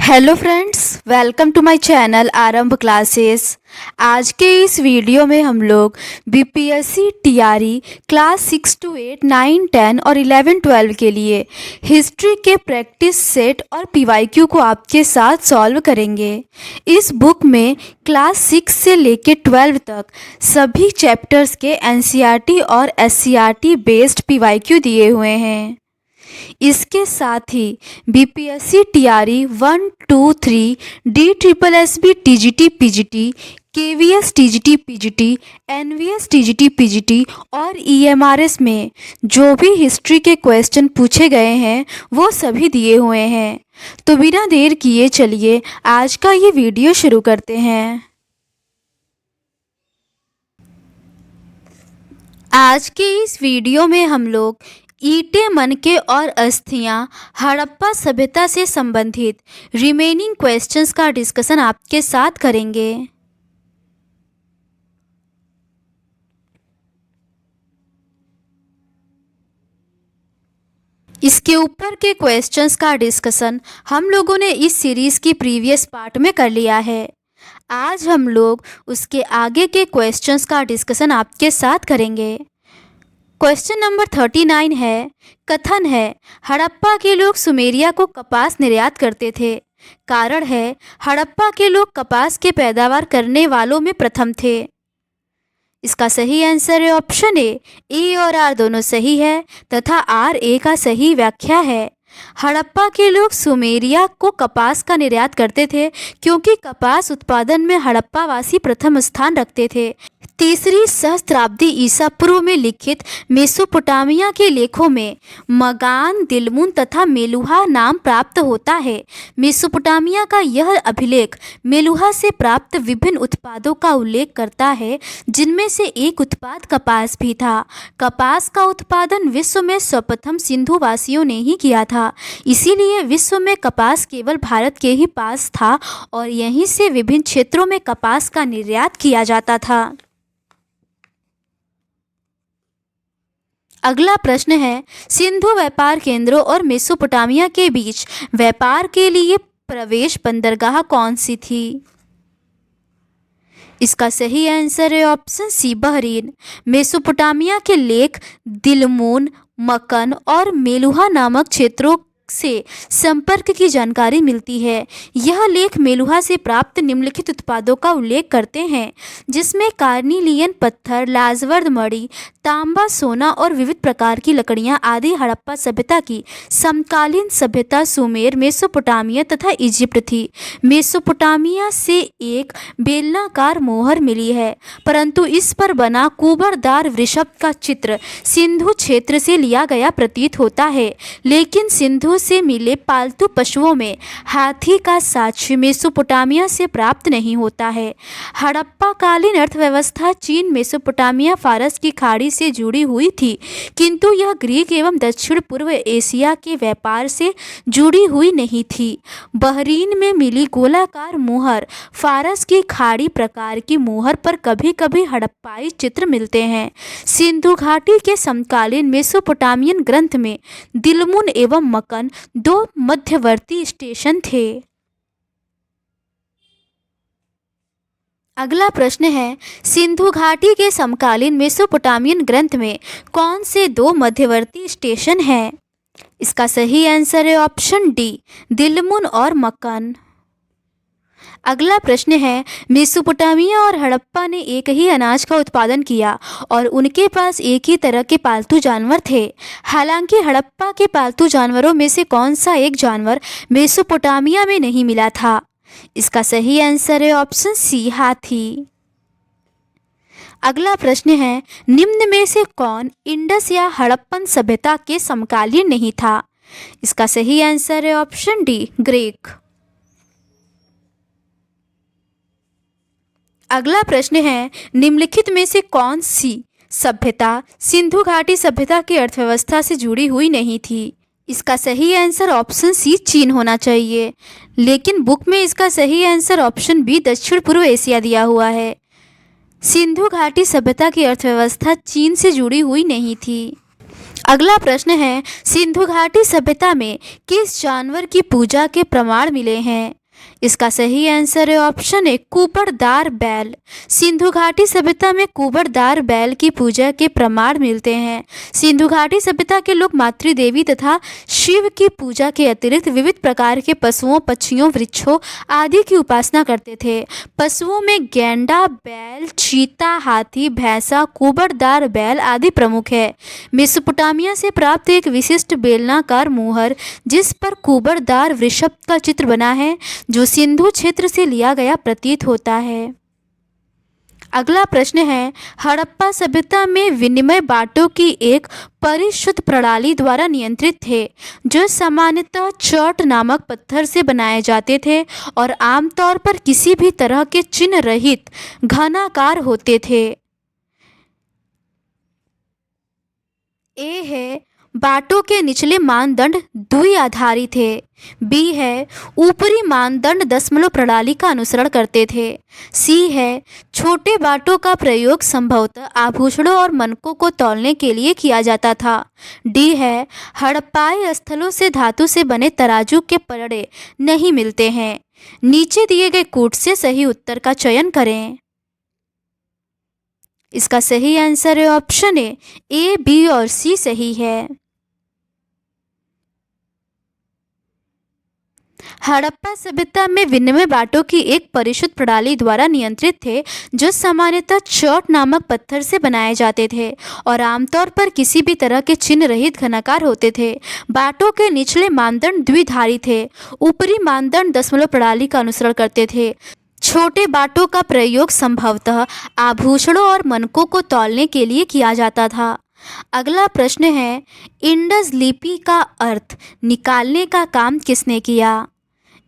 Hello friends, welcome to my channel Aarambh classes. आज के इस वीडियो में हम लोग बीपीएससी टीआरई क्लास 6 to 8, 9, 10 और 11, 12 के लिए हिस्ट्री के प्रैक्टिस सेट और पीवाईक्यू को आपके साथ सॉल्व करेंगे। इस बुक में क्लास 6 से लेकर 12 तक सभी चैप्टर्स के एनसीईआरटी और एससीईआरटी बेस्ड पीवाईक्यू दिए हुए हैं। इसके साथ ही BPSC TRE 1, 2, 3, DSSB TGT PGT, KVS TGT PGT, NVS TGT PGT और ईएमआरएस में जो भी हिस्ट्री के क्वेश्चन पूछे गए हैं वो सभी दिए हुए हैं। तो बिना देर किए चलिए आज का ये वीडियो शुरू करते हैं। आज के इस वीडियो में हम लोग ईंटें, मनके और अस्थियां हड़प्पा सभ्यता से संबंधित रिमेनिंग क्वेश्चंस का डिस्कशन आपके साथ करेंगे। इसके ऊपर के क्वेश्चंस का डिस्कशन हम लोगों ने इस सीरीज़ की प्रीवियस पार्ट में कर लिया है। आज हम लोग उसके आगे के क्वेश्चंस का डिस्कशन आपके साथ करेंगे। क्वेश्चन नंबर 39 है, कथन है हड़प्पा के लोग सुमेरिया को कपास निर्यात करते थे। कारण है हड़प्पा के लोग कपास के पैदावार करने वालों में प्रथम थे। इसका सही आंसर है ऑप्शन ए और आर दोनों सही है तथा आर ए का सही व्याख्या है। हड़प्पा के लोग सुमेरिया को कपास का निर्यात करते थे क्योंकि कपास उत्पादन में हड़प्पा वासी प्रथम स्थान रखते थे। तीसरी सहस्त्राब्दी ईसा पूर्व में लिखित मेसोपोटामिया के लेखों में मगान, दिलमुन तथा मेलुहा नाम प्राप्त होता है। मेसोपोटामिया का यह अभिलेख मेलुहा से प्राप्त विभिन्न उत्पादों का उल्लेख करता है, जिनमें से एक उत्पाद कपास भी था। कपास का उत्पादन विश्व में सर्वप्रथम सिंधु वासियों ने ही किया था, इसीलिए विश्व में कपास केवल भारत के ही पास था और यहीं से विभिन्न क्षेत्रों में कपास का निर्यात किया जाता था। अगला प्रश्न है, सिंधु व्यापार केंद्रों और मेसोपोटामिया के बीच व्यापार के लिए प्रवेश बंदरगाह कौन सी थी? इसका सही आंसर है ऑप्शन सी, बहरीन। मेसोपोटामिया के लेख दिलमुन, मकन और मेलुहा नामक क्षेत्रों से संपर्क की जानकारी मिलती है। यह लेख मेलुहा से प्राप्त निम्नलिखित उत्पादों का उल्लेख करते हैं, जिसमें कार्निलियन पत्थर, लाजवर्द मणि, तांबा, सोना और विविध प्रकार की लकड़ियां आदि हड़प्पा सभ्यता की समकालीन सभ्यता सुमेर, मेसोपोटामिया तथा इजिप्ट थी। मेसोपोटामिया से एक बेलनाकार मोहर मिली है, परंतु इस पर बना कुबरदार वृषभ का चित्र सिंधु क्षेत्र से लिया गया प्रतीत होता है, लेकिन सिंधु से मिले पालतू पशुओं में हाथी का साक्ष्य मेसोपोटामिया से प्राप्त नहीं होता है। हड़प्पा कालीन अर्थव्यवस्था चीन, मेसोपोटामिया, फारस की खाड़ी से जुड़ी हुई थी, किंतु यह ग्रीक एवं दक्षिण पूर्व एशिया के व्यापार से जुड़ी हुई नहीं थी। बहरीन में मिली गोलाकार मुहर फारस की खाड़ी प्रकार की मुहर पर कभी कभी हड़प्पाई चित्र मिलते हैं। सिंधु घाटी के समकालीन मेसोपोटामियन ग्रंथ में दिलमुन एवं मकन दो मध्यवर्ती स्टेशन थे। अगला प्रश्न है, सिंधु घाटी के समकालीन मेसोपोटामियन ग्रंथ में कौन से दो मध्यवर्ती स्टेशन हैं? इसका सही आंसर है ऑप्शन डी, दिलमुन और मकन। अगला प्रश्न है, मेसोपोटामिया और हड़प्पा ने एक ही अनाज का उत्पादन किया और उनके पास एक ही तरह के पालतू जानवर थे। हालांकि हड़प्पा के पालतू जानवरों में से कौन सा एक जानवर मेसोपोटामिया में नहीं मिला था? इसका सही आंसर है ऑप्शन सी, हाथी। अगला प्रश्न है, निम्न में से कौन इंडस या हड़प्पन सभ्यता के समकालीन नहीं था? इसका सही आंसर है ऑप्शन डी, ग्रीक। अगला प्रश्न है, निम्नलिखित में से कौन सी सभ्यता सिंधु घाटी सभ्यता की अर्थव्यवस्था से जुड़ी हुई नहीं थी? इसका सही आंसर ऑप्शन सी, चीन होना चाहिए, लेकिन बुक में इसका सही आंसर ऑप्शन बी, दक्षिण पूर्व एशिया दिया हुआ है। सिंधु घाटी सभ्यता की अर्थव्यवस्था चीन से जुड़ी हुई नहीं थी। अगला प्रश्न है, सिंधु घाटी सभ्यता में किस जानवर की पूजा के प्रमाण मिले हैं? इसका सही आंसर है ऑप्शन ए, कुबड़दार बैल। सिंधु घाटी सभ्यता में कुबड़दार बैल की पूजा के प्रमाण मिलते हैं। सिंधु घाटी सभ्यता के लोग मातृदेवी तथा शिव की पूजा के अतिरिक्त विविध प्रकार के पशुओं, पक्षियों, वृक्षों आदि की उपासना करते थे। पशुओं में गैंडा, बैल, चीता, हाथी, भैंसा, कुबड़दार बैल आदि प्रमुख है। मेसोपोटामिया से प्राप्त एक विशिष्ट बेलनाकार मुहर, जिस पर कुबड़दार वृषभ का चित्र बना है, जो सिंधु क्षेत्र से लिया गया प्रतीत होता है। अगला प्रश्न है, हड़प्पा सभ्यता में विनिमय बांटों की एक परिशुद्ध प्रणाली द्वारा नियंत्रित थे, जो सामान्यतः चौट नामक पत्थर से बनाए जाते थे और आमतौर पर किसी भी तरह के चिन्ह रहित घनाकार होते थे। ए है, बाटों के निचले मानदंड द्विआधारी थे। बी है, ऊपरी मानदंड दशमलव प्रणाली का अनुसरण करते थे। सी है, छोटे बाटों का प्रयोग संभवतः आभूषणों और मनकों को तौलने के लिए किया जाता था। डी है, हड़प्पाई स्थलों से धातु से बने तराजू के पलड़े नहीं मिलते हैं। नीचे दिए गए कूट से सही उत्तर का चयन करें। इसका सही आंसर है ऑप्शन ए, बी और सी सही है। हड़प्पा सभ्यता में विनिमय बांटों की एक परिशुद्ध प्रणाली द्वारा नियंत्रित थे, जो सामान्यतः चौट नामक पत्थर से बनाए जाते थे और आमतौर पर किसी भी तरह के चिन्ह रहित घनाकार होते थे। बांटों के निचले मानदंड द्विधारी थे। ऊपरी मानदंड दशमलव प्रणाली का अनुसरण करते थे। छोटे बाटों का प्रयोग संभवतः आभूषणों और मनकों को तौलने के लिए किया जाता था। अगला प्रश्न है, इंडस लिपि का अर्थ निकालने का काम किसने किया?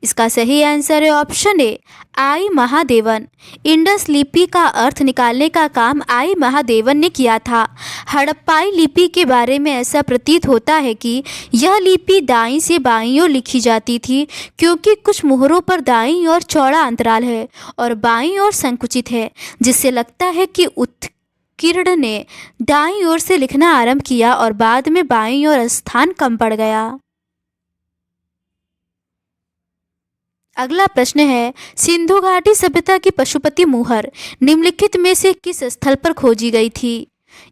इसका सही आंसर है option A, I Mahadevan. Indus लिपि का अर्थ निकालने का काम आई महादेवन ने किया था। हड़प्पाई लिपि के बारे में ऐसा प्रतीत होता है कि यह लिपि दाईं से बाईं ओर लिखी जाती थी, क्योंकि कुछ मुहरों पर दाईं ओर चौड़ा अंतराल है और बाईं ओर संकुचित है, जिससे लगता है कि उत्कीर्ण ने दाईं ओर से लिखना आरंभ किया और बाद में बाईं ओर स्थान कम पड़ गया। अगला प्रश्न है, सिंधु घाटी सभ्यता की पशुपति मुहर निम्नलिखित में से किस स्थल पर खोजी गई थी?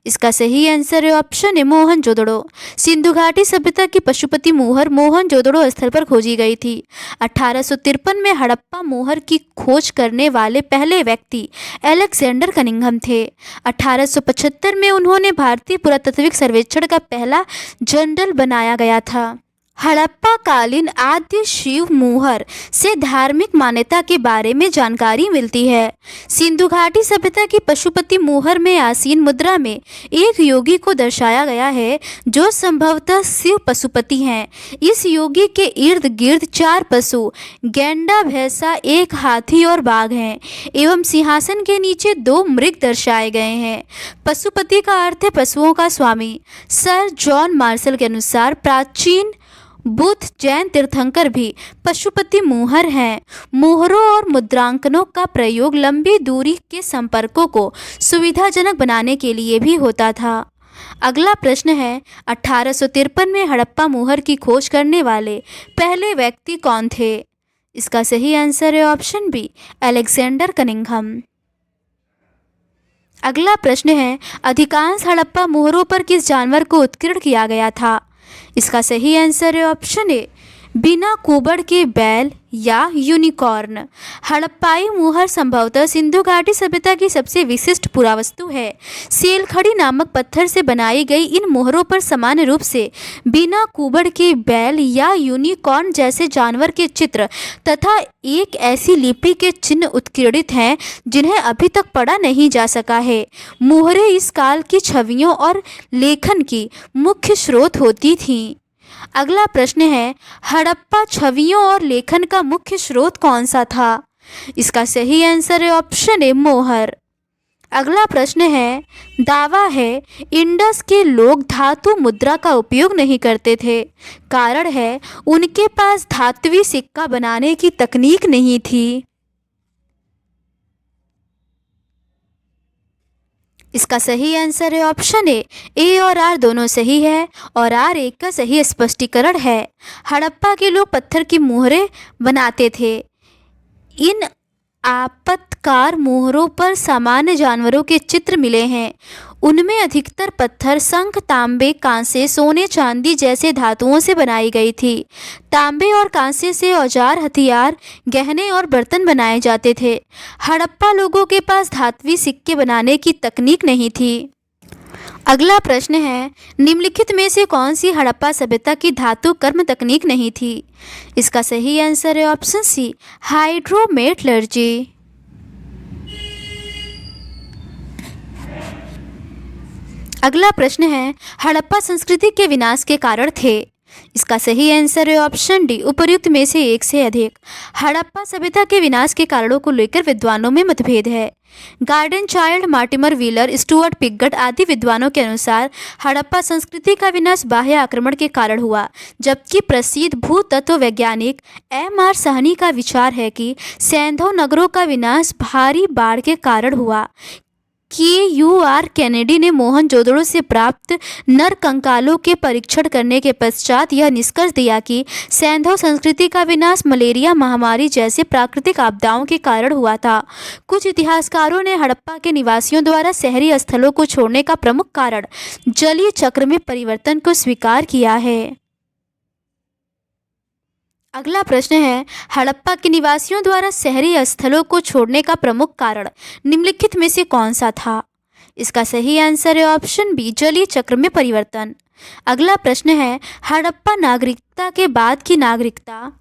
इसका सही आंसर है ऑप्शन ए, मोहनजोदड़ो। सिंधु घाटी सभ्यता की पशुपति मुहर मोहनजोदड़ो स्थल पर खोजी गई थी। 1853 में हड़प्पा मुहर की खोज करने वाले पहले व्यक्ति अलेक्जेंडर कनिंघम थे। 1875 में उन्होंने भारतीय पुरातात्विक सर्वेक्षण का पहला जर्नल बनाया गया था। हड़प्पा कालीन आद्य शिव मुहर से धार्मिक मान्यता के बारे में जानकारी मिलती है। सिंधु घाटी सभ्यता की पशुपति मुहर में आसीन मुद्रा में एक योगी को दर्शाया गया है, जो संभवतः शिव पशुपति हैं। इस योगी के इर्द गिर्द 4 पशु, गैंडा, भैंसा, एक हाथी और बाघ हैं एवं सिंहासन के नीचे 2 मृग दर्शाए गए हैं। पशुपति का अर्थ है पशुओं का स्वामी। सर जॉन मार्शल के अनुसार प्राचीन बुद्ध जैन तीर्थंकर भी पशुपति मुहर हैं। मुहरों और मुद्रांकनों का प्रयोग लंबी दूरी के संपर्कों को सुविधाजनक बनाने के लिए भी होता था। अगला प्रश्न है, 1853 में हड़प्पा मुहर की खोज करने वाले पहले व्यक्ति कौन थे? इसका सही आंसर है ऑप्शन बी, अलेक्जेंडर कनिंघम। अगला प्रश्न है, अधिकांश हड़प्पा मुहरों पर किस जानवर को उत्कीर्ण किया गया था? इसका सही आंसर है ऑप्शन ए, बिना कुबड़ के बैल या यूनिकॉर्न। हड़प्पाई मुहर संभवतः सिंधु घाटी सभ्यता की सबसे विशिष्ट पुरावस्तु है। सेलखड़ी नामक पत्थर से बनाई गई इन मुहरों पर सामान्य रूप से बिना कुबड़ के बैल या यूनिकॉर्न जैसे जानवर के चित्र तथा एक ऐसी लिपि के चिन्ह उत्कीर्णित हैं जिन्हें अभी तक पढ़ा नहीं जा सका है। मुहरें इस काल की छवियों और लेखन की मुख्य स्रोत होती थीं। अगला प्रश्न है, हड़प्पा छवियों और लेखन का मुख्य स्रोत कौन सा था? इसका सही आंसर है ऑप्शन ए, मोहर। अगला प्रश्न है, दावा है इंडस के लोग धातु मुद्रा का उपयोग नहीं करते थे। कारण है उनके पास धात्विक सिक्का बनाने की तकनीक नहीं थी। इसका सही आंसर है ऑप्शन ए और आर दोनों सही है और आर एक का सही स्पष्टीकरण है। हड़प्पा के लोग पत्थर की मोहरें बनाते थे। इन आयताकार मोहरों पर सामान्य जानवरों के चित्र मिले हैं। उनमें अधिकतर पत्थर शंख, तांबे, कांसे, सोने, चांदी जैसे धातुओं से बनाई गई थी। तांबे और कांसे से औजार, हथियार, गहने और बर्तन बनाए जाते थे। हड़प्पा लोगों के पास धात्विक सिक्के बनाने की तकनीक नहीं थी। अगला प्रश्न है, निम्नलिखित में से कौन सी हड़प्पा सभ्यता की धातु कर्म तकनीक नहीं थी? इसका सही आंसर है ऑप्शन सी, हाइड्रोमेटलर्जी। अगला प्रश्न है, हड़प्पा संस्कृति के विनाश के कारण थे। इसका सही आंसर है ऑप्शन डी, उपर्युक्त में से एक से अधिक। हड़प्पा सभ्यता के विनाश के कारणों को लेकर विद्वानों में मतभेद है। Garden child, Mortimer wheeler, Stuart Piggott आदि विद्वानों के अनुसार हड़प्पा संस्कृति का विनाश बाह्य आक्रमण के कारण हुआ, जबकि प्रसिद्ध भूतत्व वैज्ञानिक एम.आर. साहनी का विचार है कि सैंधव नगरों का विनाश भारी बाढ़ के कारण हुआ। के.यू.आर. कैनेडी ने मोहनजोदड़ो से प्राप्त नर कंकालों के परीक्षण करने के पश्चात यह निष्कर्ष दिया कि सैंधव संस्कृति का विनाश मलेरिया महामारी जैसे प्राकृतिक आपदाओं के कारण हुआ था। कुछ इतिहासकारों ने हड़प्पा के निवासियों द्वारा शहरी स्थलों को छोड़ने का प्रमुख कारण जलीय चक्र में परिवर्तन को स्वीकार किया है। अगला प्रश्न है, हड़प्पा के निवासियों द्वारा शहरी स्थलों को छोड़ने का प्रमुख कारण निम्नलिखित में से कौन सा था? इसका सही आंसर है ऑप्शन बी, जलीय चक्र में परिवर्तन। अगला प्रश्न है, हड़प्पा नागरिकता के बाद की नागरिकता।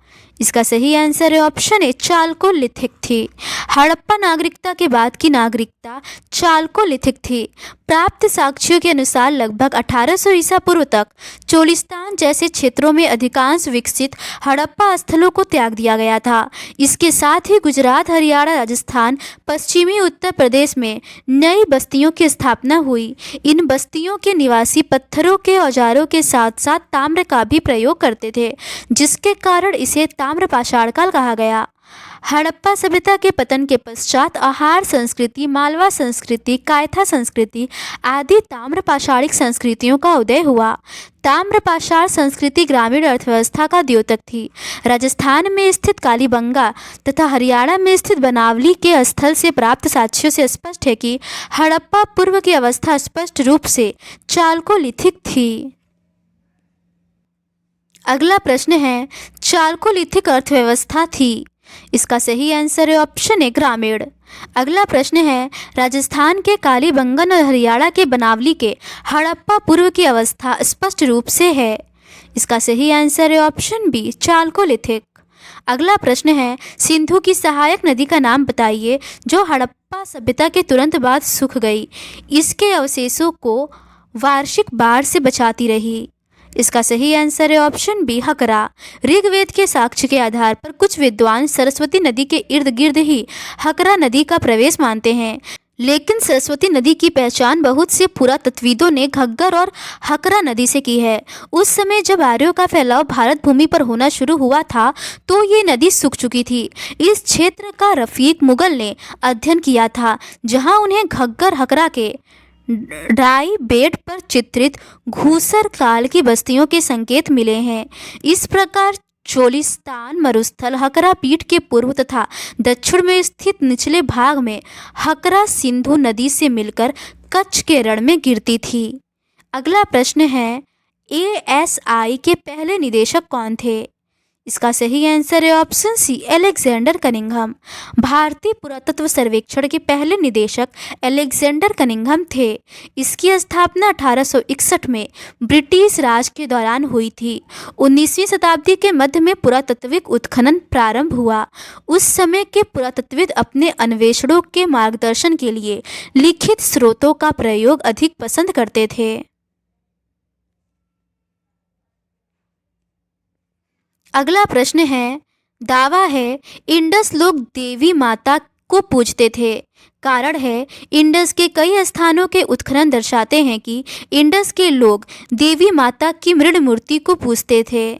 इसका सही आंसर है ऑप्शन ए, चालकोलिथिक थी। हड़प्पा नागरिकता के बाद की नागरिकता चालकोलिथिक थी। प्राप्त साक्ष्यों के अनुसार लगभग 1800 ईसा पूर्व तक चोलिस्तान जैसे क्षेत्रों में अधिकांश विकसित हड़प्पा स्थलों को त्याग दिया गया था। इसके साथ ही गुजरात, हरियाणा, राजस्थान, पश्चिमी उत्तर प्रदेश में नई बस्तियों की स्थापना हुई। इन बस्तियों के निवासी पत्थरों के औजारों के साथ साथ ताम्र का भी प्रयोग करते थे, जिसके कारण इसे ताम्र पाषाण काल कहा गया। हड़प्पा सभ्यता के पतन के पश्चात आहार संस्कृति, मालवा संस्कृति, कायथा संस्कृति आदि ताम्र पाषाणिक संस्कृतियों का उदय हुआ। ताम्र पाषाण संस्कृति ग्रामीण अर्थव्यवस्था का द्योतक थी। राजस्थान में स्थित कालीबंगा तथा हरियाणा में स्थित बनावली के स्थल से प्राप्त साक्ष्यों से स्पष्ट है कि हड़प्पा पूर्व की अवस्था स्पष्ट रूप से चालकोलिथिक थी। अगला प्रश्न है, चालकोलिथिक अर्थव्यवस्था थी। इसका सही आंसर है ऑप्शन ए, ग्रामीण। अगला प्रश्न है, राजस्थान के कालीबंगन और हरियाणा के बनावली के हड़प्पा पूर्व की अवस्था स्पष्ट रूप से है। इसका सही आंसर है ऑप्शन बी, चालकोलिथिक। अगला प्रश्न है, सिंधु की सहायक नदी का नाम बताइए जो हड़प्पा सभ्यता के तुरंत बाद सूख गई। इसके अवशेषों को वार्षिक बाढ़ से बचाती रही। इसका सही आंसर है ऑप्शन बी, हकरा। ऋग्वेद के साक्ष्य के आधार पर कुछ विद्वान सरस्वती नदी के इर्द गिर्द ही हकरा नदी का प्रवेश मानते हैं, लेकिन सरस्वती नदी की पहचान बहुत से पुरातत्वविदों ने घग्गर और हकरा नदी से की है। उस समय जब आर्यों का फैलाव भारत भूमि पर होना शुरू हुआ था तो ये नदी सूख चुकी थी। इस क्षेत्र का रफीक मुगल ने अध्ययन किया था, जहां उन्हें घग्गर हकरा के ड्राई बेड पर चित्रित घूसर काल की बस्तियों के संकेत मिले हैं। इस प्रकार चोलिस्तान मरुस्थल हकरा पीठ के पूर्व तथा दक्षिण में स्थित निचले भाग में हकरा सिंधु नदी से मिलकर कच्छ के रण में गिरती थी। अगला प्रश्न है, ASI के पहले निदेशक कौन थे? इसका सही आंसर है ऑप्शन सी, अलेक्जेंडर कनिंघम। भारतीय पुरातत्व सर्वेक्षण के पहले निदेशक अलेक्जेंडर कनिंघम थे। इसकी स्थापना 1861 में ब्रिटिश राज के दौरान हुई थी। 19वीं शताब्दी के मध्य में पुरातत्विक उत्खनन प्रारंभ हुआ। उस समय के पुरातत्वविद अपने अन्वेषणों के मार्गदर्शन के लिए लिखित स्रोतों का प्रयोग अधिक पसंद करते थे। अगला प्रश्न है, दावा है इंडस लोग देवी माता को पूजते थे। कारण है, इंडस के कई स्थानों के उत्खनन दर्शाते हैं कि इंडस के लोग देवी माता की मृण मूर्ति को पूजते थे।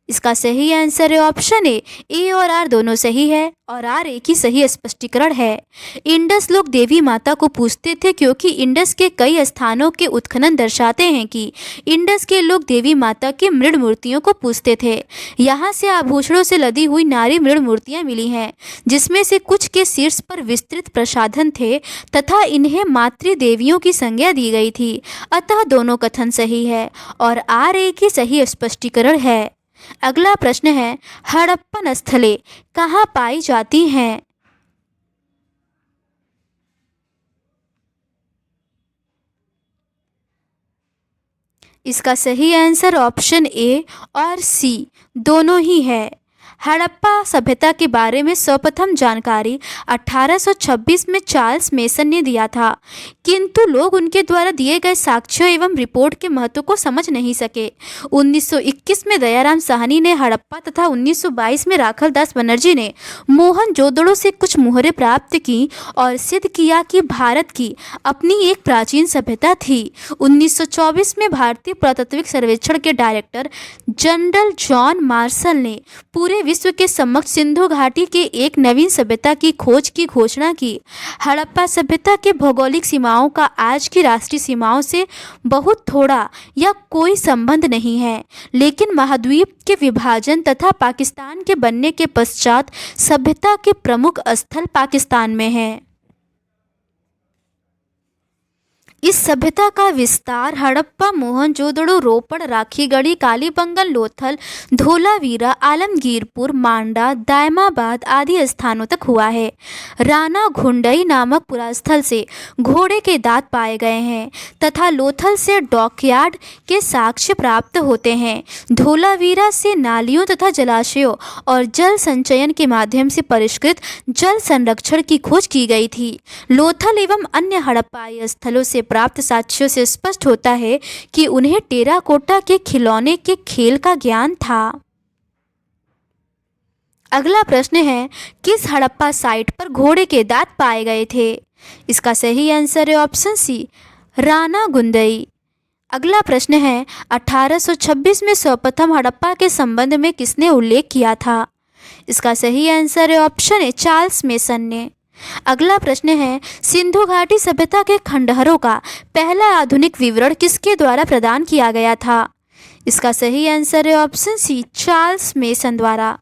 इसका सही आंसर है ऑप्शन ए और आर दोनों सही है और आर एक ही सही स्पष्टीकरण है। इंडस लोग देवी माता को पूजते थे क्योंकि इंडस के कई स्थानों के उत्खनन दर्शाते हैं कि इंडस के लोग देवी माता की मृण मूर्तियों को पूजते थे। यहाँ से आभूषणों से लदी हुई नारी मृण मूर्तियाँ मिली हैं, जिसमें से कुछ के शीर्ष पर विस्तृत प्रसाधन थे तथा इन्हें मातृ देवियों की संज्ञा दी गई थी। अतः दोनों कथन सही है और आर एक ही सही स्पष्टीकरण है। अगला प्रश्न है, हड़प्पन स्थलें कहाँ पाई जाती हैं? इसका सही आंसर ऑप्शन ए और सी दोनों ही है। हड़प्पा सभ्यता के बारे में सर्वप्रथम जानकारी 1826 में चार्ल्स मेसन ने दिया था, किंतु लोग उनके द्वारा दिए गए साक्ष्यों एवं रिपोर्ट के महत्व को समझ नहीं सके। 1921 में दयाराम साहनी ने हड़प्पा तथा 1922 में राखल दास बनर्जी ने मोहनजोदड़ो से कुछ मुहरें प्राप्त की और सिद्ध किया कि भारत की अपनी एक प्राचीन सभ्यता थी। 1924 में भारतीय पुरातात्विक सर्वेक्षण के डायरेक्टर जनरल जॉन मार्शल ने पूरे विश्व के समक्ष सिंधु घाटी के एक नवीन सभ्यता की खोज की घोषणा की। हड़प्पा सभ्यता के भौगोलिक सीमाओं का आज की राष्ट्रीय सीमाओं से बहुत थोड़ा या कोई संबंध नहीं है, लेकिन महाद्वीप के विभाजन तथा पाकिस्तान के बनने के पश्चात सभ्यता के प्रमुख स्थल पाकिस्तान में है। इस सभ्यता का विस्तार हड़प्पा, मोहनजोदड़ो, रोपड़, राखीगढ़ी, कालीबंगन, लोथल, धोलावीरा, आलमगीरपुर, मांडा, दायमाबाद आदि स्थानों तक हुआ है। राना घुंडई नामक पुरास्थल से घोड़े के दांत पाए गए हैं तथा लोथल से डॉकयार्ड के साक्ष्य प्राप्त होते हैं। धोलावीरा से नालियों तथा जलाशयों और जल संचयन के माध्यम से परिष्कृत जल संरक्षण की खोज की गई थी। लोथल एवं अन्य हड़प्पाई स्थलों से प्राप्त साक्ष्यों से स्पष्ट होता है कि उन्हें टेराकोटा के खिलौने के खेल का ज्ञान था। अगला प्रश्न है, किस हड़प्पा साइट पर घोड़े के दांत पाए गए थे? इसका सही आंसर है ऑप्शन सी, राना गुंदई। अगला प्रश्न है, 1826 में सर्वप्रथम हड़प्पा के संबंध में किसने उल्लेख किया था? इसका सही आंसर है ऑप्शन ए, चार्ल्स मेसन ने। अगला प्रश्न है, सिंधु घाटी सभ्यता के खंडहरों का पहला आधुनिक विवरण किसके द्वारा प्रदान किया गया था? इसका सही आंसर है ऑप्शन सी, चार्ल्स मेसन द्वारा।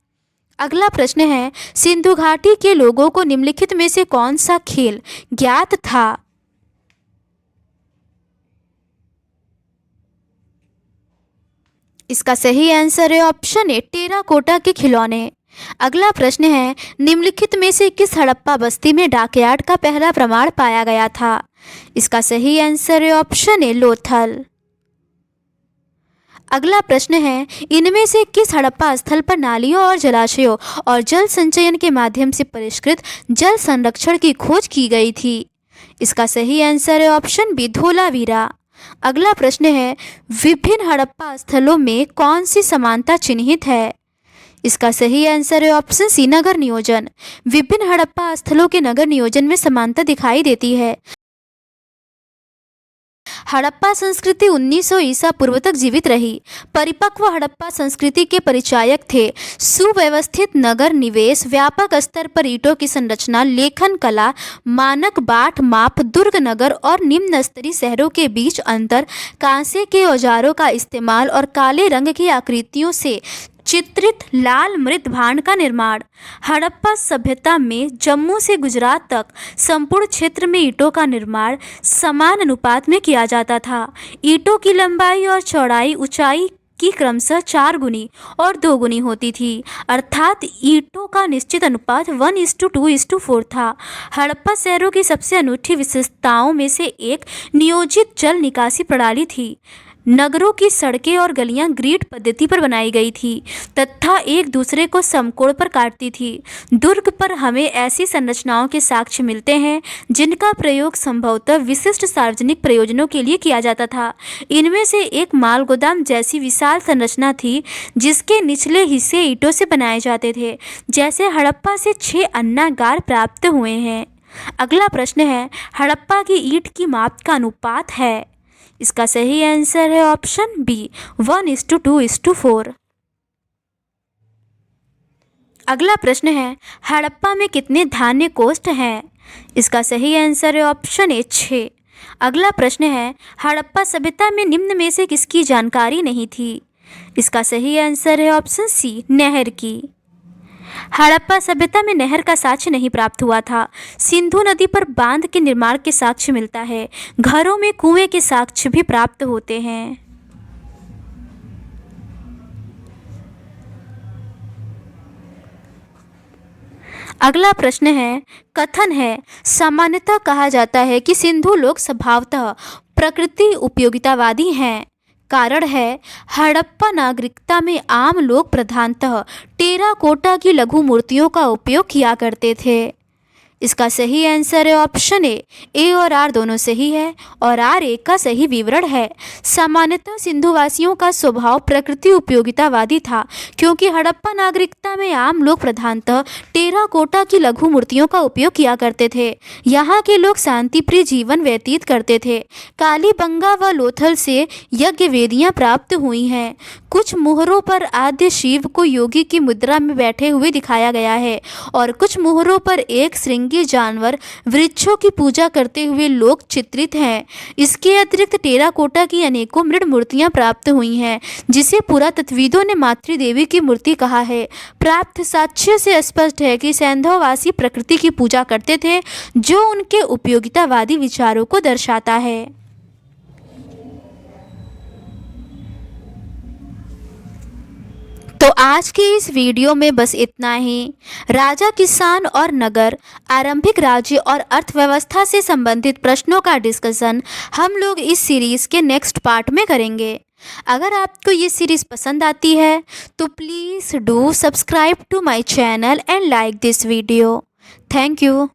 अगला प्रश्न है, सिंधु घाटी के लोगों को निम्नलिखित में से कौन सा खेल ज्ञात था? इसका सही आंसर है ऑप्शन ए, टेराकोटा के खिलौने। अगला प्रश्न है, निम्नलिखित में से किस हड़प्पा बस्ती में डॉकयार्ड का पहला प्रमाण पाया गया था? इसका सही आंसर है ऑप्शन ए, लोथल। अगला प्रश्न है, इनमें से किस हड़प्पा स्थल पर नालियों और जलाशयों और जल संचयन के माध्यम से परिष्कृत जल संरक्षण की खोज की गई थी? इसका सही आंसर है ऑप्शन बी, धोलावीरा। अगला प्रश्न है, विभिन्न हड़प्पा स्थलों में कौन सी समानता चिन्हित है? इसका सही आंसर है ऑप्शन सी, नगर नियोजन। विभिन्न हड़प्पा स्थलों के नगर नियोजन में समानता दिखाई देती है। हड़प्पा संस्कृति 1900 ईसा पूर्व तक जीवित रही। परिपक्व हड़प्पा संस्कृति के परिचायक थे सुव्यवस्थित नगर निवेश, व्यापक स्तर पर ईंटों की संरचना, लेखन कला, मानक बाट माप, दुर्ग नगर और निम्न स्तरीय शहरों के बीच अंतर, कांसे के औजारों का इस्तेमाल और काले रंग की आकृतियों से चित्रित लाल मृत भांड का निर्माण। हड़प्पा सभ्यता में जम्मू से गुजरात तक संपूर्ण क्षेत्र में ईंटों का निर्माण समान अनुपात में किया जाता था। ईंटों की लंबाई और चौड़ाई ऊंचाई की क्रमशः 4 गुनी और 2 गुनी होती थी, अर्थात ईंटों का निश्चित अनुपात 1:2:4 था। हड़प्पा शहरों की सबसे अनूठी विशेषताओं में से एक नियोजित जल निकासी प्रणाली थी। नगरों की सड़कें और गलियां ग्रिड पद्धति पर बनाई गई थी तथा एक दूसरे को समकोण पर काटती थी। दुर्ग पर हमें ऐसी संरचनाओं के साक्ष्य मिलते हैं जिनका प्रयोग संभवतः विशिष्ट सार्वजनिक प्रयोजनों के लिए किया जाता था। इनमें से एक माल गोदाम जैसी विशाल संरचना थी जिसके निचले हिस्से ईंटों से बनाए जाते थे। जैसे हड़प्पा से 6 अन्नागार प्राप्त हुए हैं। अगला प्रश्न है, हड़प्पा की ईंट की माप का अनुपात है? इसका सही आंसर है ऑप्शन बी, 1:2:4। अगला प्रश्न है, हड़प्पा में कितने धान्य कोष्ठ हैं? इसका सही आंसर है ऑप्शन ए 6। अगला प्रश्न है, हड़प्पा सभ्यता में निम्न में से किसकी जानकारी नहीं थी? इसका सही आंसर है ऑप्शन सी, नहर की। हड़प्पा सभ्यता में नहर का साक्ष्य नहीं प्राप्त हुआ था। सिंधु नदी पर बांध के निर्माण के साक्ष्य मिलता है। घरों में कुएं के साक्ष्य भी प्राप्त होते हैं। अगला प्रश्न है, कथन है, सामान्यतः कहा जाता है कि सिंधु लोग स्वभावतः प्रकृति उपयोगितावादी हैं। कारण है, हड़प्पा नागरिकता में आम लोग प्रधानतः टेराकोटा की लघु मूर्तियों का उपयोग किया करते थे। इसका सही आंसर है ऑप्शन ए और आर दोनों सही है और आर एक का सही विवरण है। सामान्यतः सिंधुवासियों का स्वभाव प्रकृति उपयोगितावादी था, क्योंकि हड़प्पा नागरिकता में आम लोग प्रधानतः टेराकोटा की लघु मूर्तियों का उपयोग किया करते थे। यहाँ के लोग शांतिप्रिय जीवन व्यतीत करते थे। कालीबंगा व लोथल से यज्ञ वेदियाँ प्राप्त हुई हैं। कुछ मोहरों पर आद्य शिव को योगी की मुद्रा में बैठे हुए दिखाया गया है और कुछ मोहरों पर एक श्रृंगी जानवर वृक्षों की पूजा करते हुए लोग चित्रित हैं। इसके अतिरिक्त टेराकोटा की अनेकों मृद मूर्तियां प्राप्त हुई हैं, जिसे पुरातत्वविदों ने मातृदेवी की मूर्ति कहा है। प्राप्त साक्ष्य से स्पष्ट है कि सैंधववासी प्रकृति की पूजा करते थे, जो उनके उपयोगितावादी विचारों को दर्शाता है। तो आज की इस वीडियो में बस इतना ही। राजा, किसान और नगर, आरंभिक राज्य और अर्थव्यवस्था से संबंधित प्रश्नों का डिस्कशन हम लोग इस सीरीज़ के नेक्स्ट पार्ट में करेंगे। अगर आपको ये सीरीज़ पसंद आती है तो please do subscribe to my channel and like this video. Thank you.